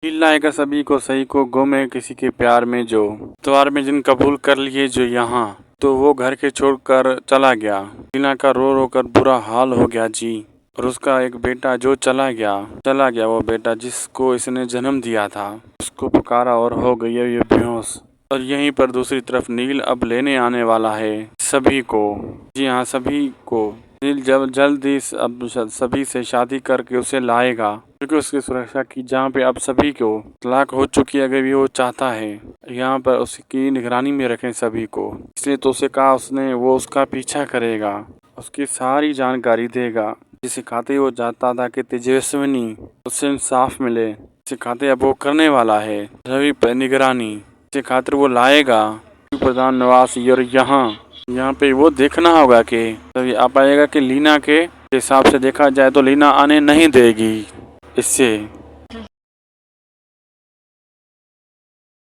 दिल लाएगा सभी को सही को गुम है किसी के प्यार में जो द्वार में जिन कबूल कर लिए जो यहाँ तो वो घर के छोड़कर चला गया। लीना का रो रो कर बुरा हाल हो गया जी। और उसका एक बेटा जो चला गया वो बेटा जिसको इसने जन्म दिया था। उसको पुकारा और हो गई है ये बेहोश। और यहीं पर दूसरी तरफ नील अब लेने आने वाला है सभी को। जी हाँ, सभी को। नील जल्द ही अब सभी से शादी करके उसे लाएगा क्योंकि उसकी सुरक्षा की जहाँ पे अब सभी को तलाक हो चुकी है। अगर भी वो चाहता है यहाँ पर उसकी निगरानी में रखें सभी को, इसलिए तो उसे कहा उसने वो उसका पीछा करेगा, उसकी सारी जानकारी देगा। जिसे खाते वो चाहता था कि तेजस्विनी उससे इंसाफ मिले, सिखाते अब वो करने वाला है रवि पर निगरानी। इसे खातिर वो लाएगा प्रधान निवास। और यहाँ पे वो देखना होगा कि तभी आ पाएगा कि लीना के हिसाब से देखा जाए तो लीना आने नहीं देगी इससे।